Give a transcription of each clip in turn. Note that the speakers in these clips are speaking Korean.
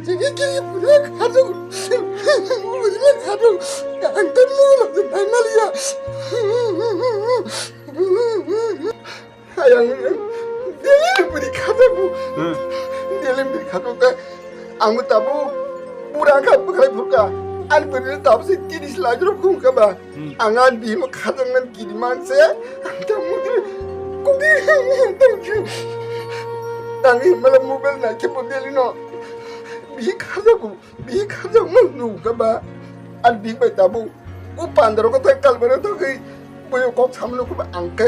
저게 우리가 가족 안 되는 건 말이야. 하양은 내일 우리 가자고. 내일 우리 가족과 아무 따보 무라가 뭐가 볼까? 안 버리는 답세 끼리 슬라이드로 공가 봐. 안한 비모 가정만 끼리만 세. 안타무들 공기 땅이 말아 모벨 나게 보내리노. 비 가자고 누가 봐. 안 비고 따보 오빠한테로 그 깔버려도 그 뭐요 꼭 참놓고 안 가.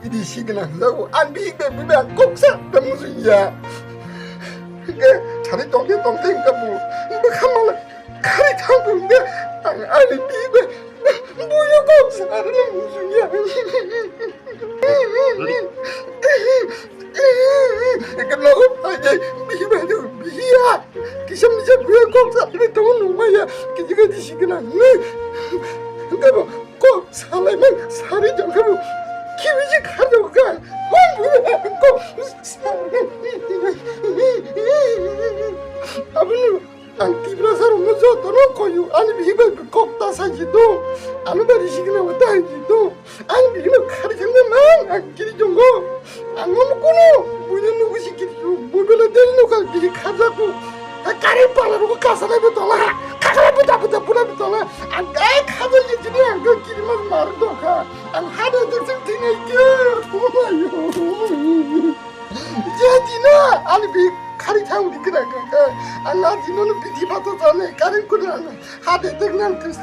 이리 시기나 한다고 안 비고 비면 꼭 샀다 무슨 야. 그러니까 자리 동태니까 뭐 가만히 칼이 타는데 아니 비고 뭐야 꼭 사는 무슨 야. 그러고 아니 비고 비야. 기셔미셔 뭐야 꼭 사는 돈 뭐야. 그지가 디시기나. 그러니까 꼭 살려면 살이 좀 하고 기위지 가져가. 뭐야 꼭 아버님 안 뛰브라서 무서 떠놓고요. 아니 비가 꼭다 사지도 아무 말이시기나 왔다 하지도 아니 비가 칼이 장난만 안 끼리 좀 거. 안 먹고는 뭐냐 누구시 끼리 좀 뭐별로 내리노가 비리 가자고. 까리 빨아놓고 가사라고 돌아. 가사라보다 보라 안 가에 가자 얘기는 안 가 끼리만 말도 가. 안 하는 듯을 ting할게. 고마워요. 야디나 아니 비 칼이 장비 그라가 안 나디노는 비디 받아서 내 까는 거는 하대 등난 테스트